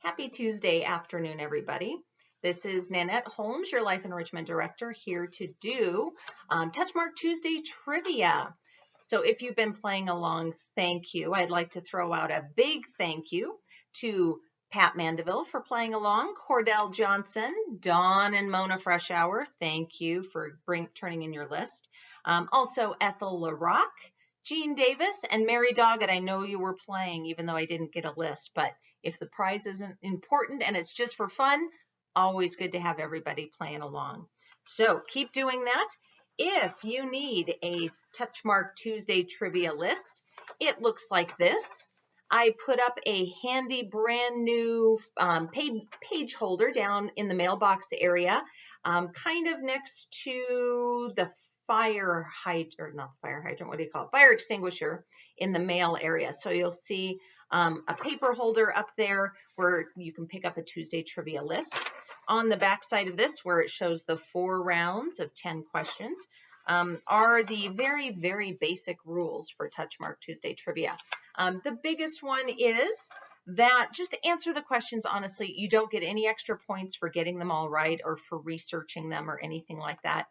Happy Tuesday afternoon, everybody. This is Nanette Holmes, your Life Enrichment Director, here to do Touchmark Tuesday Trivia. So if you've been playing along, thank you. I'd like to throw out a big thank you to Pat Mandeville for playing along, Cordell Johnson, Dawn and Mona Freshour, thank you for turning in your list. Also Ethel LaRock, Jean Davis, and Mary Doggett. I know you were playing, even though I didn't get a list, but if the prize isn't important and it's just for fun, always good to have everybody playing along. So keep doing that. If you need a Touchmark Tuesday trivia list, it looks like this. I put up a handy brand new page holder down in the mailbox area, kind of next to the fire hydrant, or not fire hydrant, what do you call it? Fire extinguisher in the mail area. So you'll see a paper holder up there where you can pick up a Tuesday trivia list. On the back side of this, where it shows the 4 rounds of 10 questions, are the very, very basic rules for Touchmark Tuesday Trivia. The biggest one is that just to answer the questions honestly. You don't get any extra points for getting them all right or for researching them or anything like that.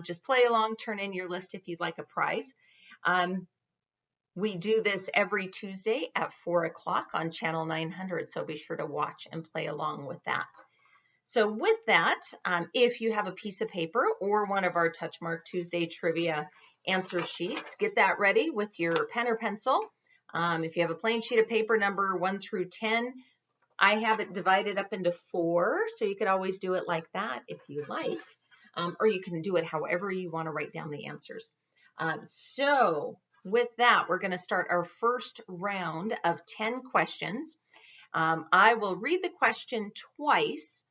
Just play along, turn in your list if you'd like a prize. We do this every Tuesday at 4 o'clock on channel 900, so be sure to watch and play along with that. So with that, if you have a piece of paper or one of our Touchmark Tuesday Trivia answer sheets, get that ready with your pen or pencil. If you have a plain sheet of paper, number 1 through 10, I have it divided up into 4, so you could always do it like that if you like. Or you can do it however you want to write down the answers. So with that, we're going to start our first round of 10 questions. I will read the question twice,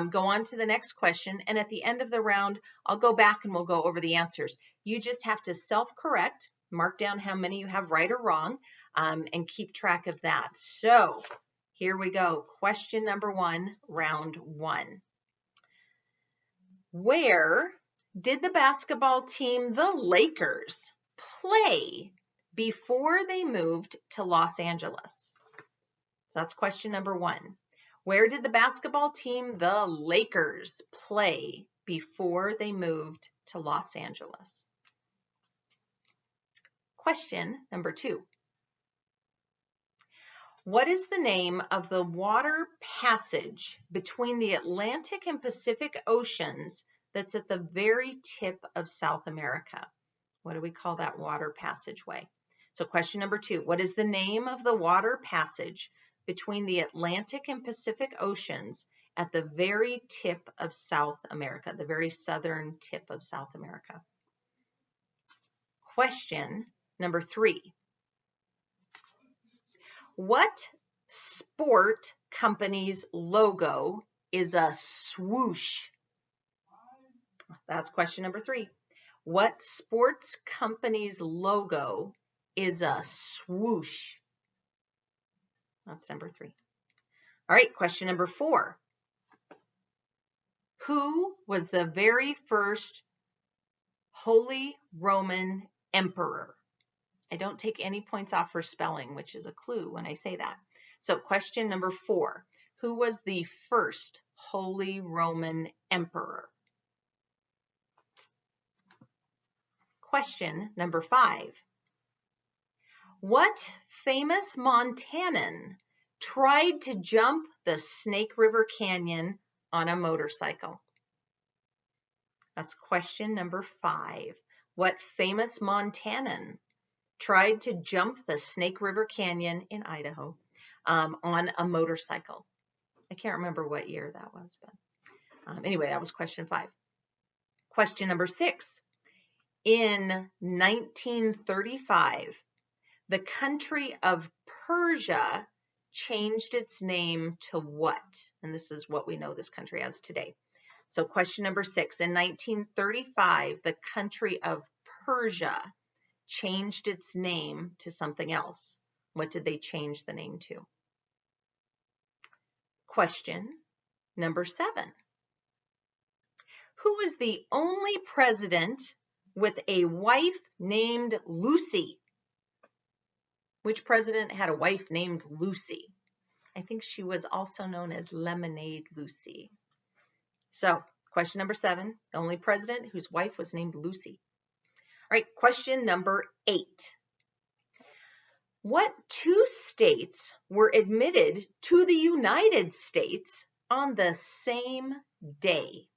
go on to the next question, and at the end of the round, I'll go back and we'll go over the answers. You just have to self-correct, mark down how many you have right or wrong, and keep track of that. So here we go. Question number 1, round 1. Where did the basketball team, the Lakers, play before they moved to Los Angeles? So that's question number 1. Where did the basketball team, the Lakers, play before they moved to Los Angeles? Question number 2. What is the name of the water passage between the Atlantic and Pacific Oceans that's at the very tip of South America? What do we call that water passageway? So question number 2, what is the name of the water passage between the Atlantic and Pacific Oceans at the very tip of South America, the very southern tip of South America? Question number 3. What sport company's logo is a swoosh? That's question number 3. What sports company's logo is a swoosh? That's number 3. All right, question number 4. Who was the very first Holy Roman Emperor? I don't take any points off for spelling, which is a clue when I say that. So question number 4, who was the first Holy Roman Emperor? Question number 5, what famous Montanan tried to jump the Snake River Canyon on a motorcycle? That's question number 5. What famous Montanan tried to jump the Snake River Canyon in Idaho on a motorcycle? I can't remember what year that was, but anyway, that was question 5. Question number 6. In 1935, the country of Persia changed its name to what? And this is what we know this country as today. So question number 6. In 1935, the country of Persia changed its name to something else. What did they change the name to? Question number 7. Who is the only president with a wife named Lucy? Which president had a wife named Lucy? I think she was also known as Lemonade Lucy. So, question number 7, the only president whose wife was named Lucy. All right, question number 8. What 2 states were admitted to the United States on the same day?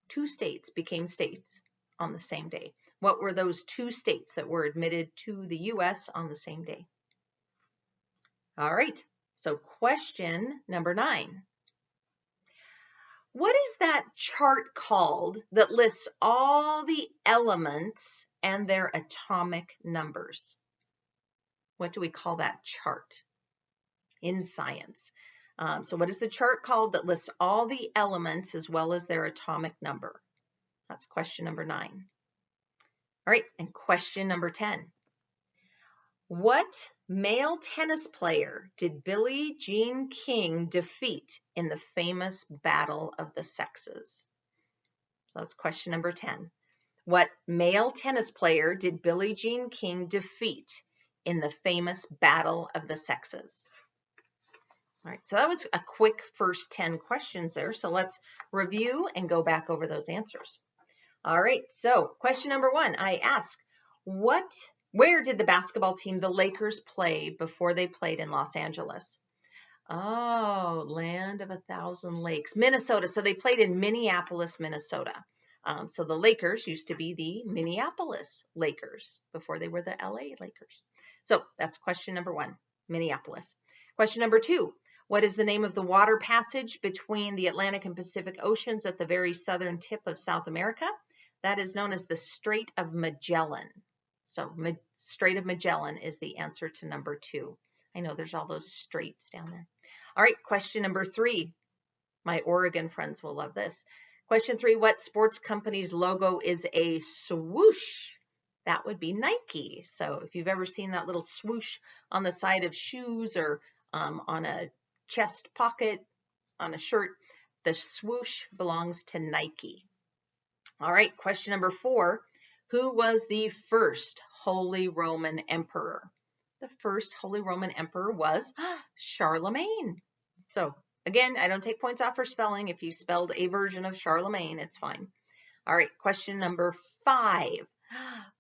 2 states became states on the same day. What were those 2 states that were admitted to the U.S. on the same day? All right, so question number 9. What is that chart called that lists all the elements and their atomic numbers? What do we call that chart in science? So what is the chart called that lists all the elements as well as their atomic number? That's question number 9. All right, and question number 10. What male tennis player did Billie Jean King defeat in the famous Battle of the Sexes? So that's question number 10. What male tennis player did Billie Jean King defeat in the famous Battle of the Sexes? All right, so that was a quick first 10 questions there. So let's review and go back over those answers. All right, so question number 1, I asked, where did the basketball team, the Lakers, play before they played in Los Angeles? Oh, land of 1,000 lakes, Minnesota. So they played in Minneapolis, Minnesota. So the Lakers used to be the Minneapolis Lakers before they were the LA Lakers. So that's question number 1, Minneapolis. Question number 2, what is the name of the water passage between the Atlantic and Pacific Oceans at the very southern tip of South America? That is known as the Strait of Magellan. So Strait of Magellan is the answer to number 2. I know there's all those straits down there. All right, question number 3. My Oregon friends will love this. Question 3, what sports company's logo is a swoosh? That would be Nike. So if you've ever seen that little swoosh on the side of shoes or on a chest pocket on a shirt, the swoosh belongs to Nike. All right, question number 4, who was the first Holy Roman Emperor? The first Holy Roman Emperor was Charlemagne. So again, I don't take points off for spelling. If you spelled a version of Charlemagne, it's fine. All right, question number 5.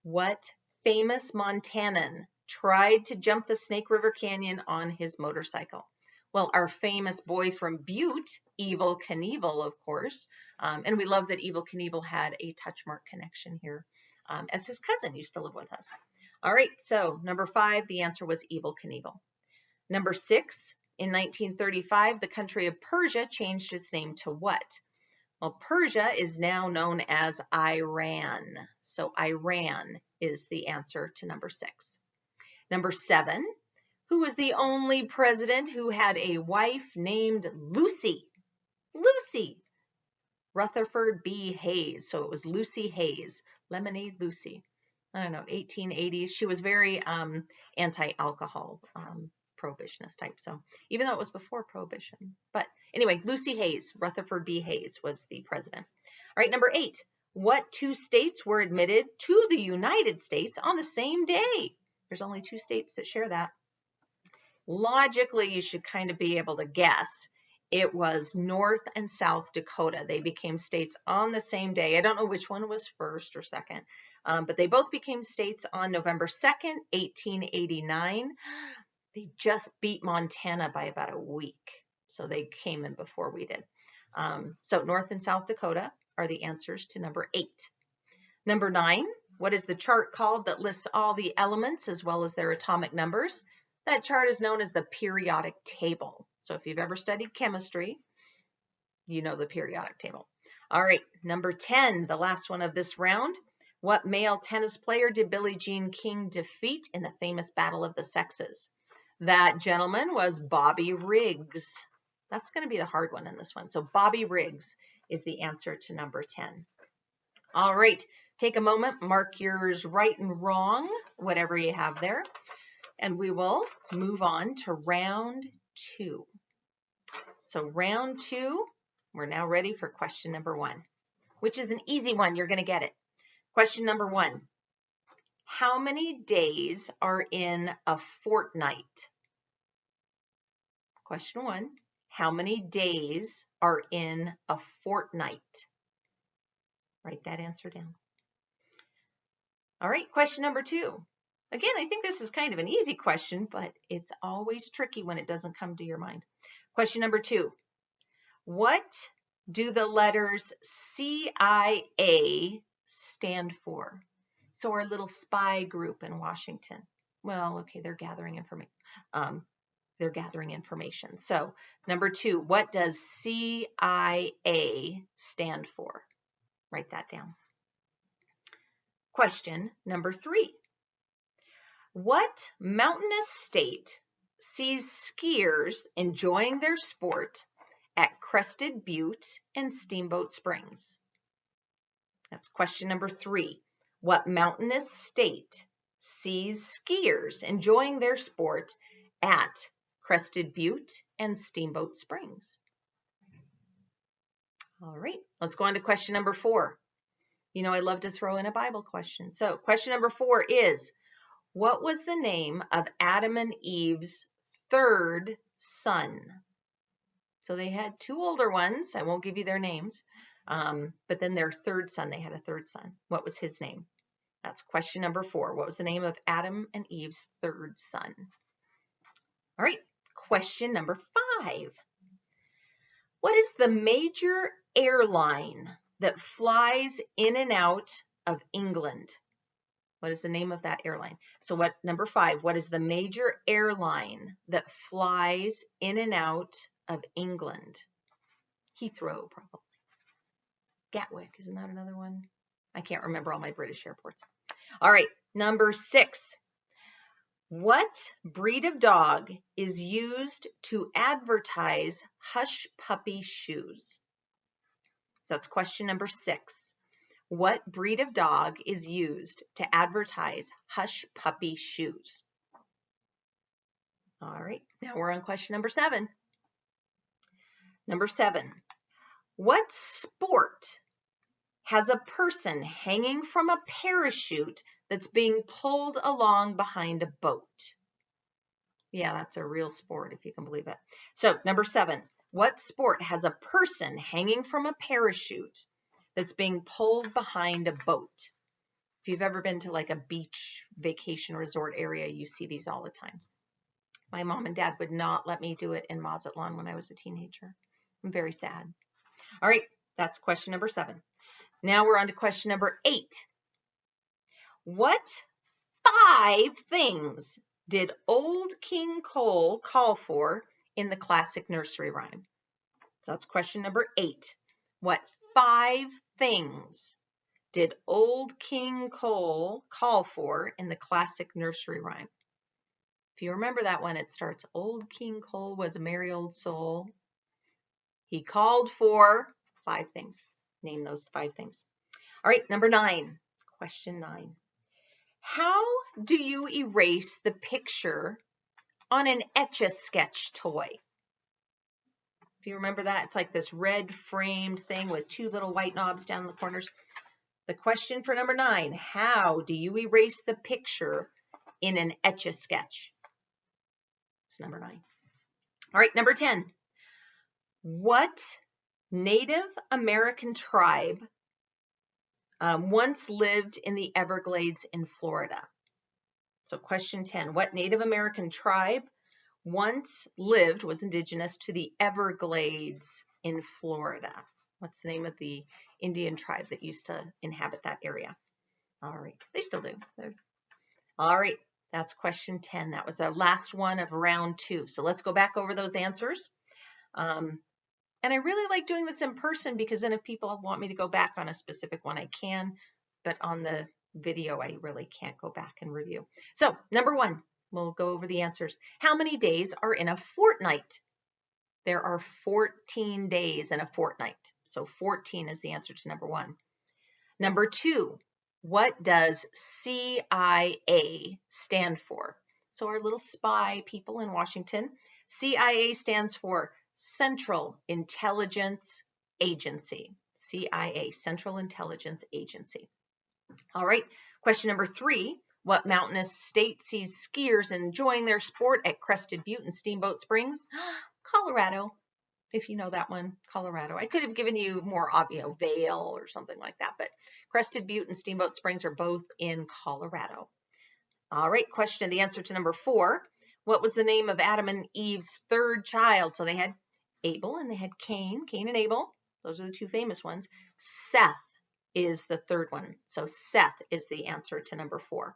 What famous Montanan tried to jump the Snake River Canyon on his motorcycle? Well, our famous boy from Butte, Evel Knievel, of course. And we love that Evel Knievel had a Touchmark connection here, as his cousin used to live with us. All right, so number 5, the answer was Evel Knievel. Number 6, in 1935, the country of Persia changed its name to what? Well, Persia is now known as Iran. So Iran is the answer to number 6. Number 7, who was the only president who had a wife named Lucy? Lucy. Rutherford B. Hayes. So it was Lucy Hayes, Lemonade Lucy. I don't know, 1880s. She was very anti-alcohol, prohibitionist type. So even though it was before prohibition. But anyway, Lucy Hayes, Rutherford B. Hayes was the president. All right, number 8. What 2 states were admitted to the United States on the same day? There's only 2 states that share that. Logically, you should kind of be able to guess. It was North and South Dakota. They became states on the same day. I don't know which one was first or second, but they both became states on November 2nd, 1889. They just beat Montana by about a week, so they came in before we did. So North and South Dakota are the answers to number 8. Number 9, what is the chart called that lists all the elements as well as their atomic numbers? That chart is known as the periodic table. So if you've ever studied chemistry, you know the periodic table. All right, number 10, the last one of this round. What male tennis player did Billie Jean King defeat in the famous Battle of the Sexes? That gentleman was Bobby Riggs. That's going to be the hard one in this one. So Bobby Riggs is the answer to number 10. All right, take a moment, mark yours right and wrong, whatever you have there. And we will move on to round 2. So round 2, we're now ready for question number 1, which is an easy one. You're going to get it. Question number 1. How many days are in a fortnight? question 1. How many days are in a fortnight? Write that answer down. All right, question number 2. Again, I think this is kind of an easy question, but it's always tricky when it doesn't come to your mind. Question number 2. What do the letters CIA stand for? So our little spy group in Washington. Well, okay, they're gathering information. So number 2, what does CIA stand for? Write that down. Question number 3. What mountainous state sees skiers enjoying their sport at Crested Butte and Steamboat Springs? That's question number 3. What mountainous state sees skiers enjoying their sport at Crested Butte and Steamboat Springs? All right, let's go on to question number 4. You know, I love to throw in a Bible question. So question number 4 is, what was the name of Adam and Eve's third son? So they had 2 older ones. I won't give you their names. But then their third son, they had a third son. What was his name? That's question number 4. What was the name of Adam and Eve's third son? All right, question number 5. What is the major airline that flies in and out of England? What is the name of that airline? So number 5, what is the major airline that flies in and out of England? Heathrow, probably. Gatwick, isn't that another one? I can't remember all my British airports. All right, number 6. What breed of dog is used to advertise hush puppy shoes? So that's question number 6. What breed of dog is used to advertise hush puppy shoes? All right, now we're on question number 7. Number 7, what sport has a person hanging from a parachute that's being pulled along behind a boat? Yeah, that's a real sport, if you can believe it. So number 7, what sport has a person hanging from a parachute that's being pulled behind a boat? If you've ever been to like a beach vacation resort area, you see these all the time. My mom and dad would not let me do it in Mazatlan when I was a teenager. I'm very sad. All right, that's question number 7. Now we're on to question number 8. What 5 things did old King Cole call for in the classic nursery rhyme? So that's question number 8. What 5 things did old King Cole call for in the classic nursery rhyme? If you remember that one, it starts, old King Cole was a merry old soul. He called for 5 things. Name those 5 things. All right, number 9, question 9. How do you erase the picture on an Etch-a-Sketch toy? If you remember that, it's like this red framed thing with 2 little white knobs down in the corners. The question for number 9, how do you erase the picture in an Etch-a-Sketch? It's number 9. All right, number 10. What Native American tribe once lived in the Everglades in Florida? So question 10, what Native American tribe once lived, was indigenous to the Everglades in Florida? What's the name of the Indian tribe that used to inhabit that area? All right, they still do. All right, that's question 10. That was our last one of round 2. So let's go back over those answers. And I really like doing this in person because then if people want me to go back on a specific one, I can. But on the video, I really can't go back and review. So number 1, we'll go over the answers. How many days are in a fortnight? There are 14 days in a fortnight. So 14 is the answer to number 1. Number 2, what does CIA stand for? So our little spy people in Washington, CIA stands for Central Intelligence Agency. CIA, Central Intelligence Agency. All right, question number 3. What mountainous state sees skiers enjoying their sport at Crested Butte and Steamboat Springs? Colorado, if you know that one, Colorado. I could have given you more, Vail or something like that, but Crested Butte and Steamboat Springs are both in Colorado. All right, question, the answer to number 4. What was the name of Adam and Eve's third child? So they had Abel and they had Cain and Abel. Those are the two famous ones. Seth is the third one. So Seth is the answer to number 4.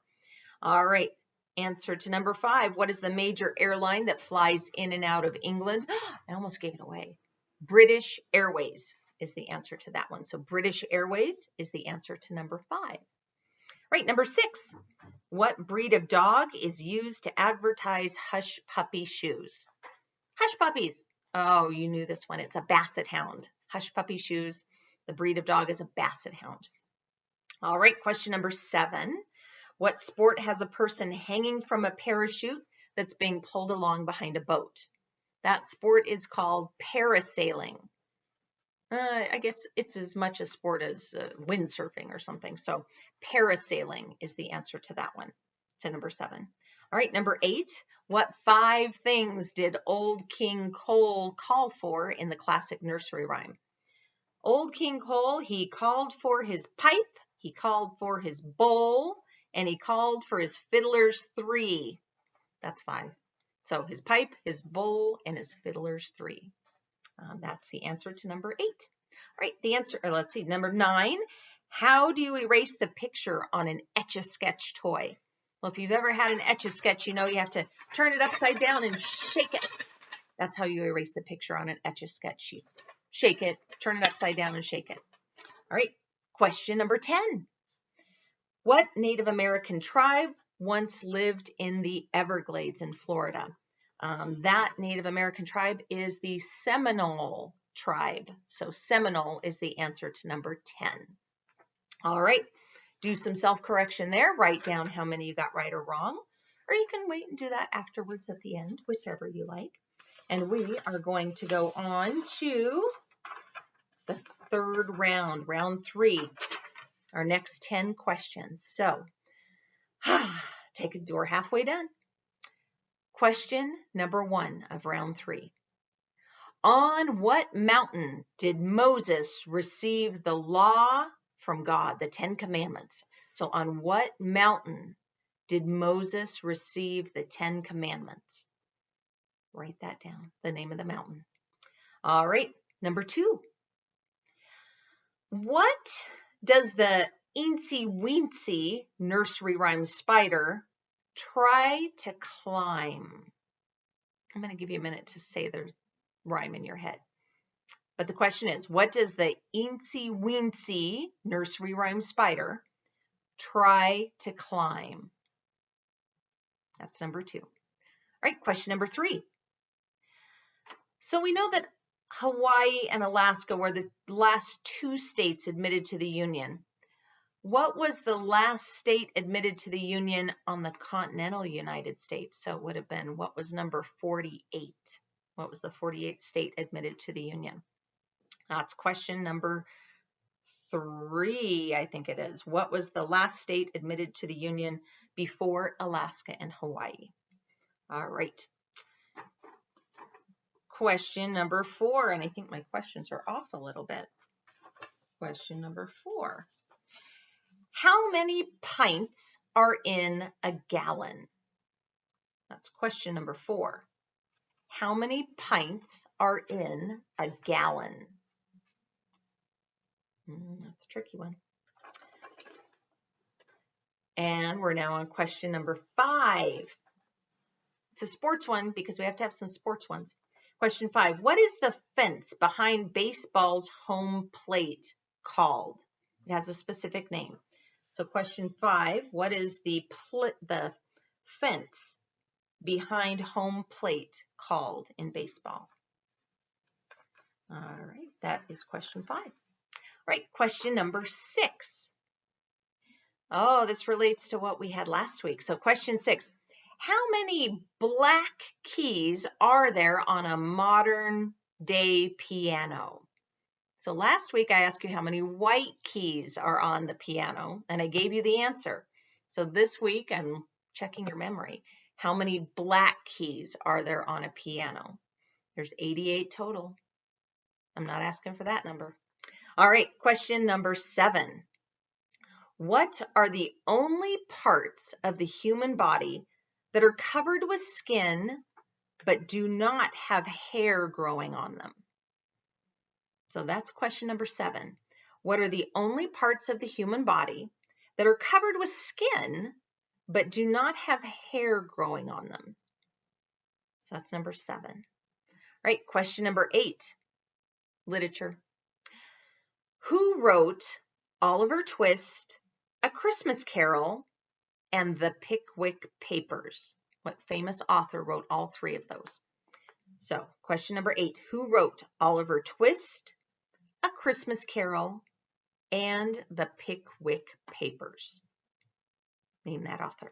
All right, answer to number 5. What is the major airline that flies in and out of England? I almost gave it away. British Airways is the answer to that one. So British Airways is the answer to number 5. All right, number 6. What breed of dog is used to advertise hush puppy shoes? Hush puppies. Oh, you knew this one. It's a basset hound. Hush puppy shoes. The breed of dog is a basset hound. All right, question number 7. What sport has a person hanging from a parachute that's being pulled along behind a boat? That sport is called parasailing. I guess it's as much a sport as windsurfing or something. So parasailing is the answer to that one, to number 7. All right, number 8. What 5 things did Old King Cole call for in the classic nursery rhyme? Old King Cole, he called for his pipe, he called for his bowl, and he called for his fiddlers 3. That's 5. So his pipe, his bowl, and his fiddlers 3. That's the answer to number 8. All right, the answer, let's see, number 9. How do you erase the picture on an Etch-a-Sketch toy? Well, if you've ever had an Etch-a-Sketch, you know you have to turn it upside down and shake it. That's how you erase the picture on an Etch-a-Sketch sheet. Shake it, turn it upside down, and shake it. All right, question number 10. What Native American tribe once lived in the Everglades in Florida? That Native American tribe is the Seminole tribe. So Seminole is the answer to number 10. All right, do some self-correction there. Write down how many you got right or wrong, or you can wait and do that afterwards at the end, whichever you like. And we are going to go on to the third round, round 3, our next 10 questions. So we're halfway done. Question number 1 of round 3. On what mountain did Moses receive the law from God, the 10 commandments? So on what mountain did Moses receive the 10 commandments? Write that down, the name of the mountain. All right, number 2. What does the eensy weensy nursery rhyme spider try to climb? I'm going to give you a minute to say the rhyme in your head. But the question is, what does the eensy weensy nursery rhyme spider try to climb? That's number 2. All right, question number 3. So we know that Hawaii and Alaska were the last 2 states admitted to the Union. What was the last state admitted to the Union on the continental United States? So it would have been, what was number 48? What was the 48th state admitted to the Union? That's question number 3, I think it is. What was the last state admitted to the Union before Alaska and Hawaii? All right. Question number 4, and I think my questions are off a little bit. Question number 4. How many pints are in a gallon? That's question number 4. How many pints are in a gallon? That's a tricky one. And we're now on question number 5. It's a sports one because we have to have some sports ones. Question 5. What is the fence behind baseball's home plate called? It has a specific name. So question 5, what is the fence behind home plate called in baseball? All right, that is question 5. All right, question number 6. Oh, this relates to what we had last week. So question 6, how many black keys are there on a modern day piano? So last week I asked you how many white keys are on the piano, and I gave you the answer. So this week I'm checking your memory. How many black keys are there on a piano? There's 88 total. I'm not asking for that number. All right, question number 7. What are the only parts of the human body that are covered with skin but do not have hair growing on them? So that's question number 7. What are the only parts of the human body that are covered with skin but do not have hair growing on them? So that's number 7. All right, question number 8, literature. Who wrote Oliver Twist, A Christmas Carol, and the Pickwick Papers? What famous author wrote all 3 of those? So question number 8, who wrote Oliver Twist, A Christmas Carol, and the Pickwick Papers? Name that author.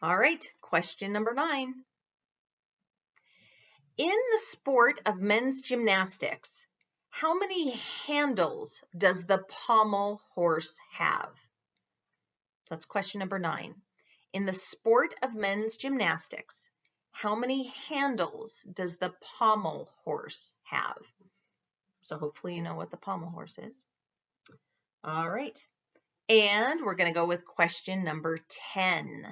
All right, question number 9. In the sport of men's gymnastics, how many handles does the pommel horse have? That's question number 9. In the sport of men's gymnastics, how many handles does the pommel horse have? So hopefully you know what the pommel horse is. All right. And we're going to go with question number 10.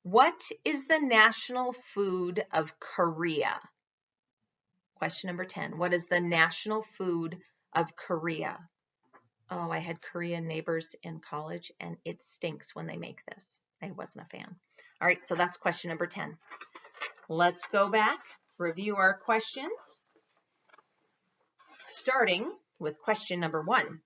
What is the national food of Korea? Question number 10. What is the national food of Korea? Oh, I had Korean neighbors in college, and it stinks when they make this. I wasn't a fan. All right, so that's question number 10. Let's go back, review our questions, starting with question number 1.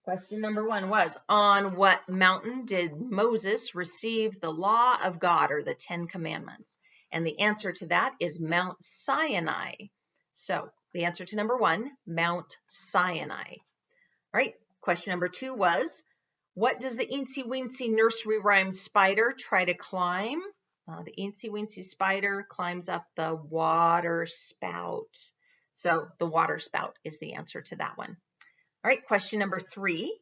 Question number 1 was, on what mountain did Moses receive the law of God, or the 10 commandments? And the answer to that is Mount Sinai. So the answer to number 1, Mount Sinai. All right, question number 2 was, what does the eensy-weensy nursery rhyme spider try to climb? The eensy-weensy spider climbs up the water spout. So the water spout is the answer to that one. All right, question number 3.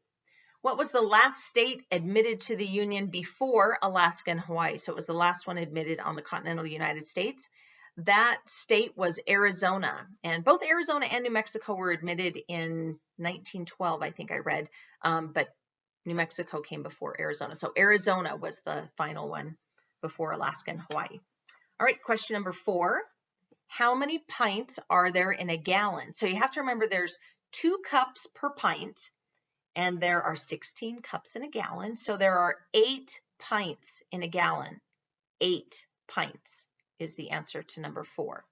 What was the last state admitted to the Union before Alaska and Hawaii? So it was the last one admitted on the continental United States. That state was Arizona, and both Arizona and New Mexico were admitted in 1912, I think I read, but New Mexico came before Arizona. So Arizona was the final one before Alaska and Hawaii. All right, question number 4. How many pints are there in a gallon? So you have to remember there's 2 cups per pint, and there are 16 cups in a gallon. So there are 8 pints in a gallon. 8 pints is the answer to number 4.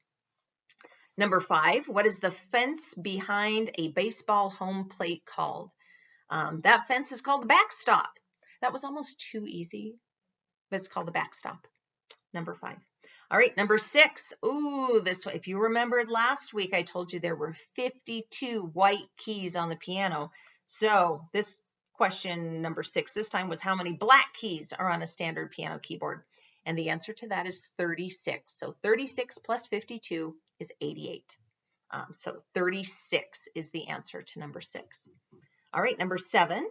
Number 5, what is the fence behind a baseball home plate called? That fence is called the backstop. That was almost too easy, but it's called the backstop. Number 5. All right, number 6. Ooh, this one. If you remembered last week, I told you there were 52 white keys on the piano. So this question, number 6, this time was how many black keys are on a standard piano keyboard? And the answer to that is 36. So 36 plus 52 is 88. So 36 is the answer to number 6. All right, number 7.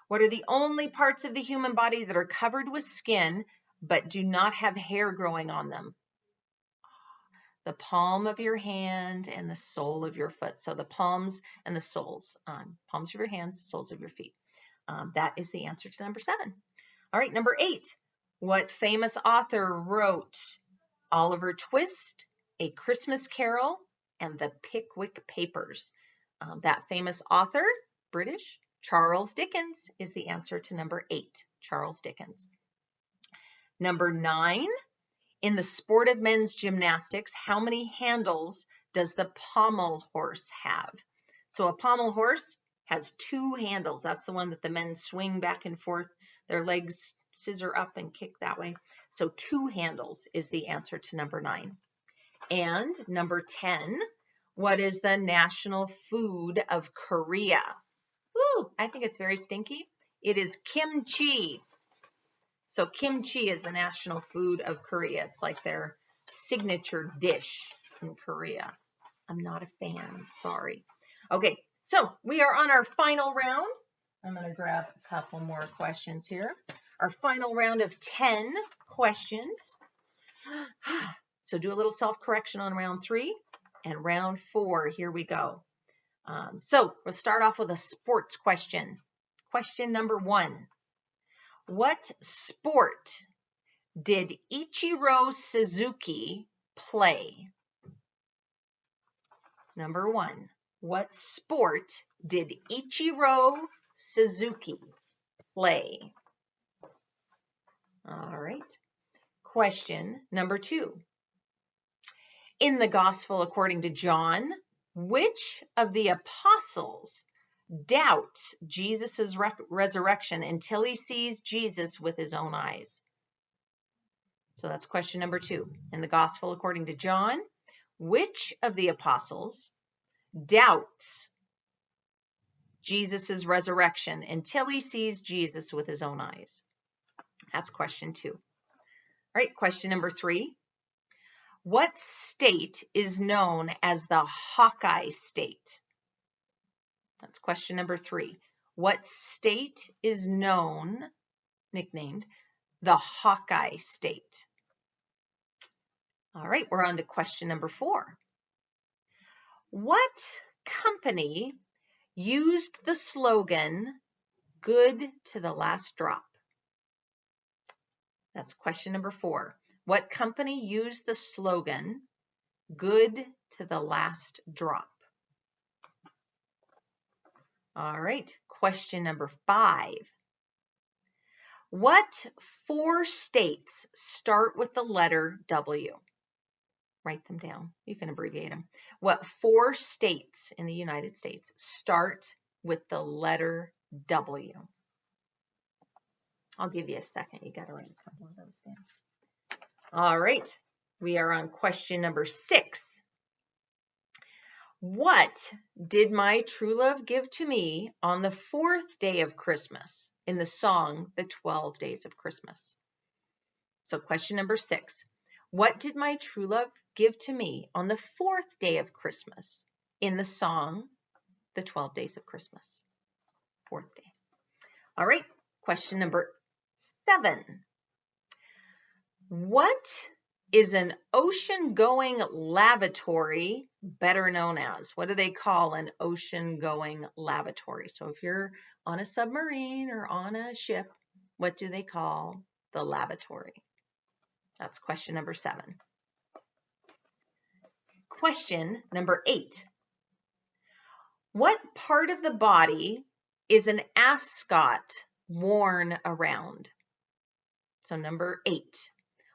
What are the only parts of the human body that are covered with skin but do not have hair growing on them? The palm of your hand and the sole of your foot. So the palms and the soles, palms of your hands, soles of your feet. That is the answer to number 7. All right, number 8. What famous author wrote Oliver Twist, A Christmas Carol, and the Pickwick Papers? That famous author, British, Charles Dickens, is the answer to number 8, Charles Dickens. Number 9, in the sport of men's gymnastics, how many handles does the pommel horse have? So a pommel horse has 2 handles. That's the one that the men swing back and forth. Their legs scissor up and kick that way. So 2 handles is the answer to number 9. And number 10, what is the national food of Korea? Woo, I think it's very stinky. It is kimchi. So kimchi is the national food of Korea. It's like their signature dish in Korea. I'm not a fan, sorry. Okay, so we are on our final round. I'm going to grab a couple more questions here. Our final round of 10 questions. So do a little self-correction on round 3 and round 4. Here we go. So we'll start off with a sports question. Question number 1. What sport did Ichiro Suzuki play? Number 1. What sport did Ichiro Suzuki play? All right. Question number 2. In the Gospel according to John, which of the apostles doubts Jesus' resurrection until he sees Jesus with his own eyes? So that's question number 2. In the Gospel according to John, which of the apostles doubts Jesus' resurrection until he sees Jesus with his own eyes? That's question 2. All right, question number 3. What state is known as the Hawkeye State? That's question number 3. What state is nicknamed the Hawkeye State? All right, we're on to question number 4. What company used the slogan, good to the last drop? That's question number 4. What company used the slogan, good to the last drop? All right, question number 5. What 4 states start with the letter W? Write them down. You can abbreviate them. What 4 states in the United States start with the letter W? I'll give you a second. You got to write a couple of those down. All right, we are on question number 6. What did my true love give to me on the 4th day of Christmas in the song, The 12 Days of Christmas? So question number 6. What did my true love give to me on the 4th day of Christmas in the song, The 12 Days of Christmas? 4th day. All right, question number 7. What is an ocean-going lavatory better known as? What do they call an ocean-going lavatory? So if you're on a submarine or on a ship, what do they call the lavatory? That's question number 7. Question number 8. What part of the body is an ascot worn around? So number 8.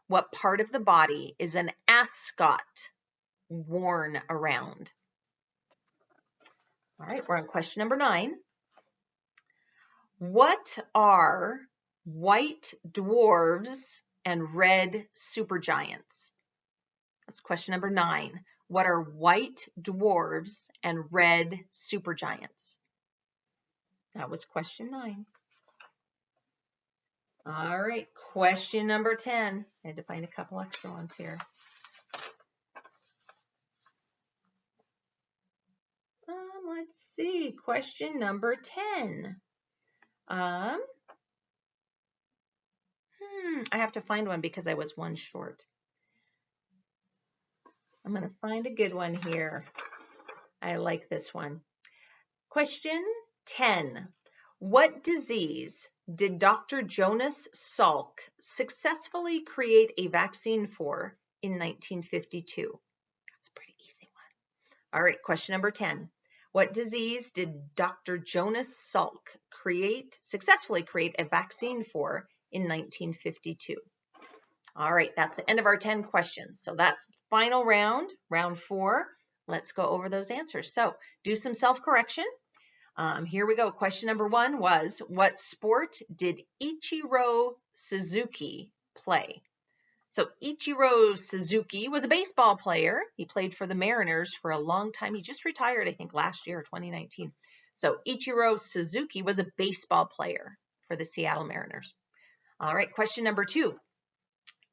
What part of the body is an ascot worn around? All right, we're on question number 9. What are white dwarves and red supergiants? That's question number 9. What are white dwarves and red supergiants? That was question 9. All right, question number 10. I had to find a couple extra ones here. Let's see, question number 10. I have to find one because I was one short. I'm going to find a good one here. I like this one. Question 10. What disease did Dr. Jonas Salk successfully create a vaccine for in 1952? That's a pretty easy one. All right, question number 10. What disease did Dr. Jonas Salk successfully create a vaccine for in 1952? All right, that's the end of our 10 questions. So that's the final round, round 4. Let's go over those answers. So do some self-correction. Here we go. Question number 1 was, what sport did Ichiro Suzuki play? So Ichiro Suzuki was a baseball player. He played for the Mariners for a long time. He just retired, I think, last year, 2019. So Ichiro Suzuki was a baseball player for the Seattle Mariners. All right, question number 2.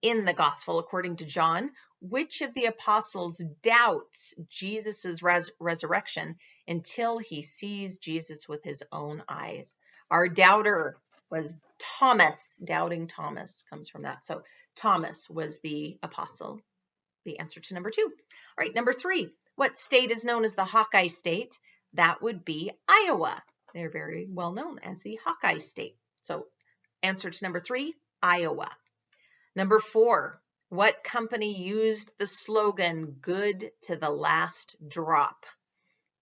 In the Gospel according to John, which of the apostles doubts Jesus' resurrection until he sees Jesus with his own eyes? Our doubter was Thomas. Doubting Thomas comes from that. So Thomas was the apostle, the answer to number 2. All right, number 3. What state is known as the Hawkeye State? That would be Iowa. They're very well known as the Hawkeye State. So answer to number 3, Iowa. Number 4. What company used the slogan, good to the last drop?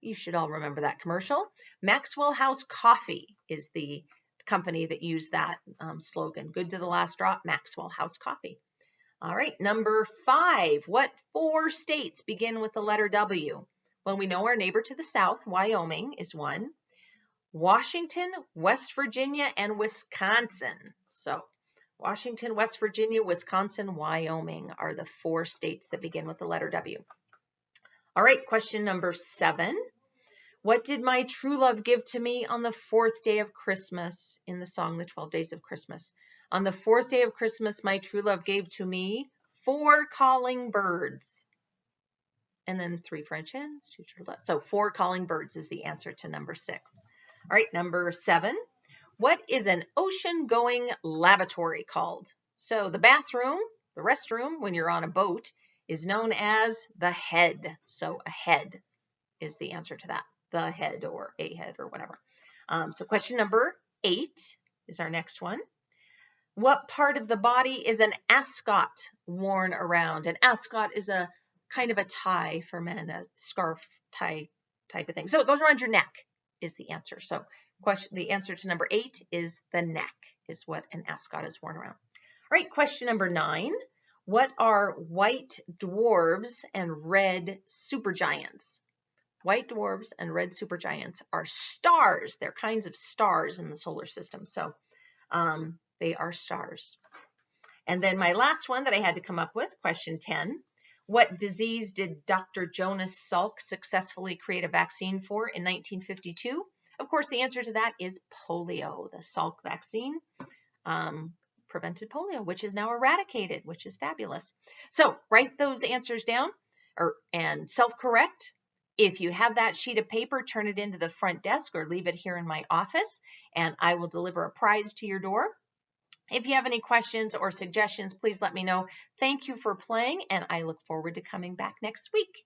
You should all remember that commercial. Maxwell House Coffee is the company that used that slogan, good to the last drop, Maxwell House Coffee. All right, number 5. What 4 states begin with the letter W? Well, we know our neighbor to the south, Wyoming, is one. Washington, West Virginia, and Wisconsin. So Washington, West Virginia, Wisconsin, Wyoming are the 4 states that begin with the letter W. All right, question number 7. What did my true love give to me on the 4th day of Christmas in the song, The 12 Days of Christmas? On the 4th day of Christmas, my true love gave to me 4 calling birds. And then 3 French hens, 2 turtles. So 4 calling birds is the answer to number 6. All right, number 7. What is an ocean-going lavatory called? So the bathroom, the restroom, when you're on a boat, is known as the head. So a head is the answer to that. The head or a head or whatever. So question number 8 is our next one. What part of the body is an ascot worn around? An ascot is a kind of a tie for men, a scarf tie type of thing. So it goes around your neck is the answer. So the answer to number 8 is the neck is what an ascot is worn around. All right, question number 9. What are white dwarves and red supergiants? White dwarfs and red supergiants are stars. They're kinds of stars in the solar system. So they are stars. And then my last one that I had to come up with, question 10. What disease did Dr. Jonas Salk successfully create a vaccine for in 1952? Of course, the answer to that is polio. The Salk vaccine prevented polio, which is now eradicated, which is fabulous. So write those answers down and self-correct. If you have that sheet of paper, turn it into the front desk or leave it here in my office, and I will deliver a prize to your door. If you have any questions or suggestions, please let me know. Thank you for playing, and I look forward to coming back next week.